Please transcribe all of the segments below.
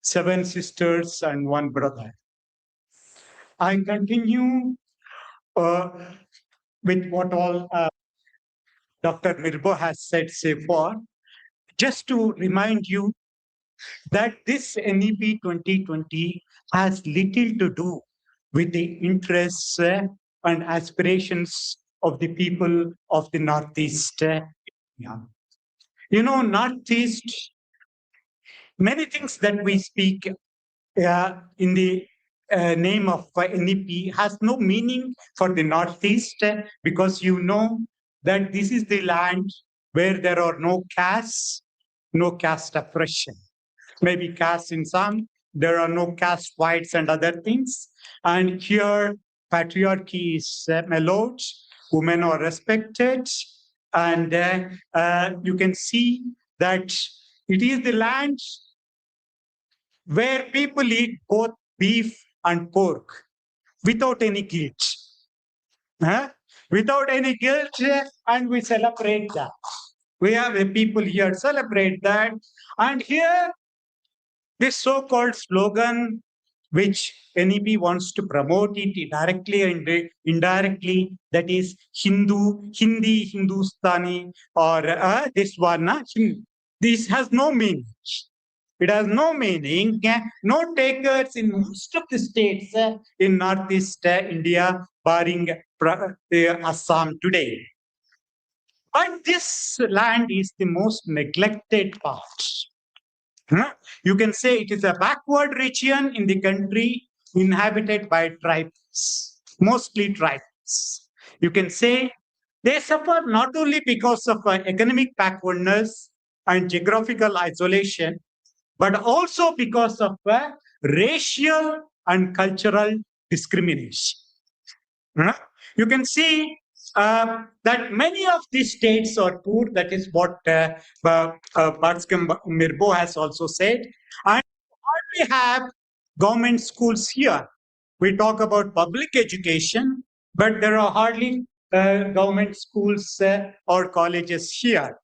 seven sisters and one brother. I continue uh, with what all Dr. Mirbo has said so far, just to remind you that this NEP 2020 has little to do with the interests and aspirations of the people of the Northeast. Yeah. You know, Northeast, many things that we speak in the name of NEP has no meaning for the Northeast because you know that this is the land where there are no castes, no caste oppression. Maybe caste in some, there are no caste whites and other things. And here, patriarchy is mellowed, women are respected, and you can see that it is the land where people eat both beef and pork without any guilt. Huh? Without any guilt, and we celebrate that. We have the people here celebrate that. And here, this so-called slogan, which NEP wants to promote it directly and indirectly, that is Hindi, Hindustani, or this one, this has no meaning. It has no meaning. No takers in most of the states in Northeast India, barring Assam today. And this land is the most neglected part. You can say it is a backward region in the country inhabited by tribes, mostly tribes. You can say they suffer not only because of economic backwardness and geographical isolation, but also because of racial and cultural discrimination. You can see that many of these states are poor. That is what Mirbo has also said. And we hardly have government schools here. We talk about public education, but there are hardly government schools or colleges here.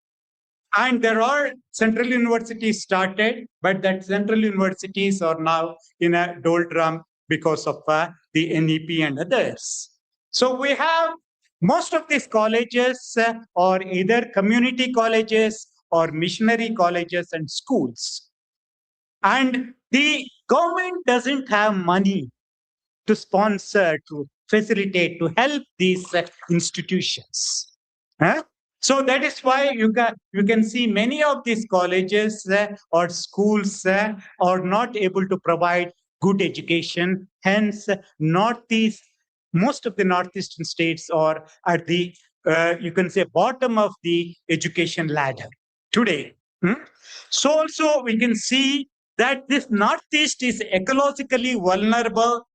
And there are central universities started, but that central universities are now in a doldrum because of the NEP and others. So we have most of these colleges are either community colleges or missionary colleges and schools. And the government doesn't have money to sponsor, to facilitate, to help these institutions. So that is why you can see many of these colleges or schools are not able to provide good education. Hence, most of the northeastern states are at the you can say bottom of the education ladder today. So also we can see that this northeast is ecologically vulnerable,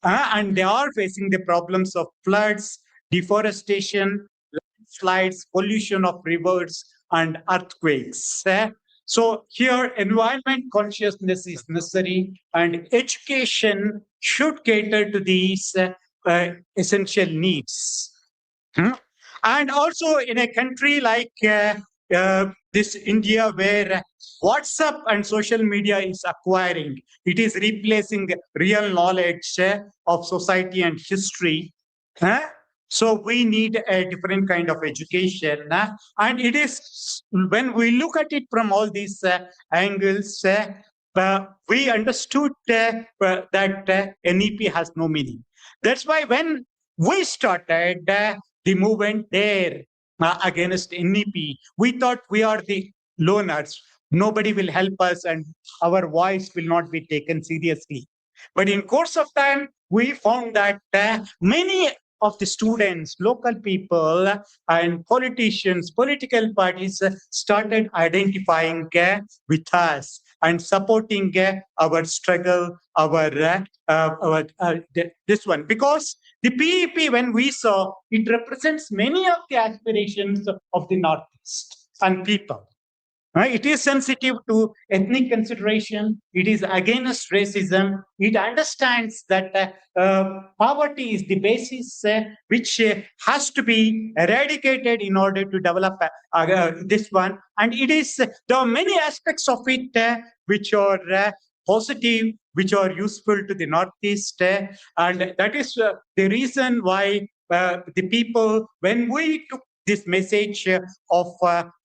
and they are facing the problems of floods, deforestation, landslides, pollution of rivers, and earthquakes. So here, environment consciousness is necessary, and education should cater to these essential needs. And also in a country like this India, where WhatsApp and social media is acquiring, it is replacing real knowledge of society and history. So we need a different kind of education. And it is, when we look at it from all these angles, we understood that NEP has no meaning. That's why when we started the movement there against NEP, we thought we are the loners. Nobody will help us and our voice will not be taken seriously. But in course of time, we found that many of the students, local people, and politicians, political parties started identifying with us and supporting our struggle, this one. Because the PEP, when we saw, it represents many of the aspirations of the Northeast and people. It is sensitive to ethnic consideration. It is against racism. It understands that poverty is the basis which has to be eradicated in order to develop this one. And it is there are many aspects of it which are positive, which are useful to the Northeast, and that is the reason why the people, when we took this message of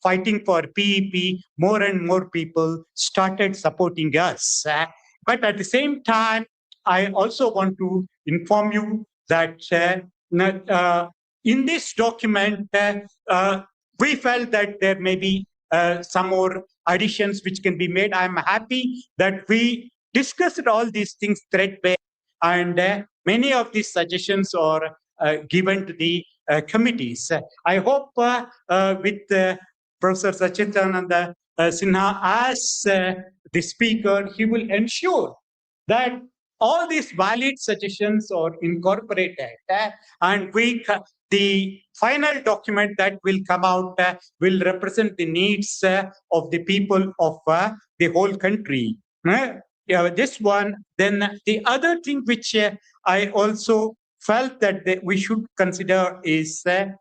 fighting for PEP, more and more people started supporting us. But at the same time, I also want to inform you that in this document, we felt that there may be some more additions which can be made. I'm happy that we discussed all these things threadbare, and many of these suggestions are given to the committees. I hope with Professor Sachidananda Sinha as the speaker, he will ensure that all these valid suggestions are incorporated, and the final document that will come out will represent the needs of the people of the whole country. This one. Then the other thing which I also felt that we should consider is that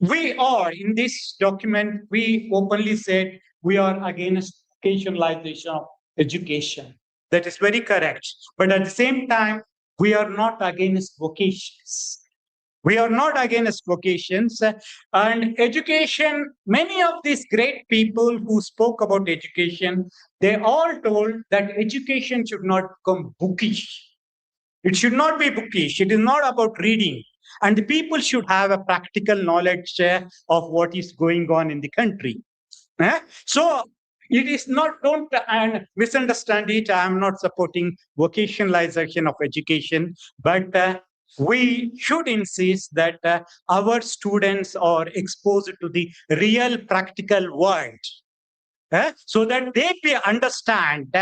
we are, in this document, we openly said we are against vocationalization of education. That is very correct. But at the same time, we are not against vocations. We are not against vocations and education. Many of these great people who spoke about education, they all told that education should not become bookish. It should not be bookish. It is not about reading. And the people should have a practical knowledge of what is going on in the country. So it is not, don't misunderstand it. I am not supporting vocationalization of education, but we should insist that our students are exposed to the real practical world. So that they understand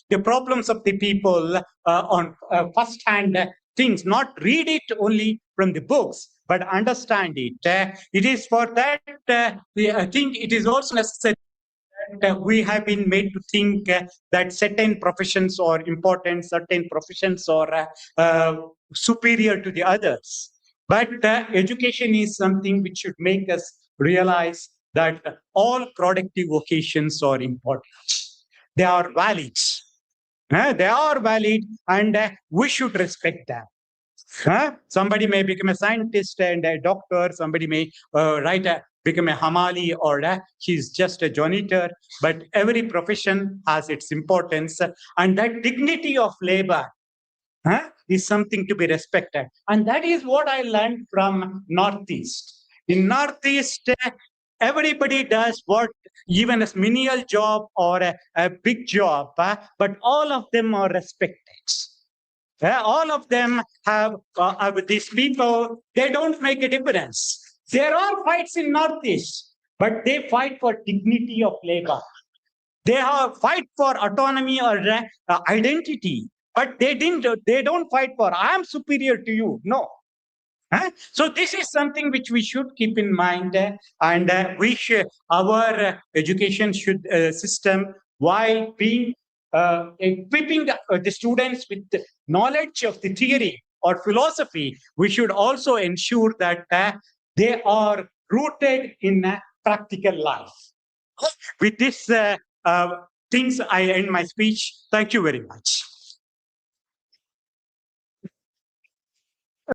the problems of the people on first-hand things, not read it only from the books, but understand it. It is for that, I think it is also necessary that we have been made to think that certain professions are important, certain professions are superior to the others. But education is something which should make us realize that all productive vocations are important. They are valid. They are valid, and we should respect them. Somebody may become a scientist and a doctor. Somebody may become a hamali, or he's just a janitor. But every profession has its importance, and that dignity of labor is something to be respected. And that is what I learned from Northeast. In Northeast, everybody does what, even a menial job or a big job, but all of them are respected. All of them have, these people, they don't make a difference. There are fights in Northeast, but they fight for dignity of labor. They have fight for autonomy or identity, but they don't fight for, I am superior to you. No. So this is something which we should keep in mind, and our education system, while being equipping the students with the knowledge of the theory or philosophy, we should also ensure that they are rooted in practical life. With this things, I end my speech. Thank you very much.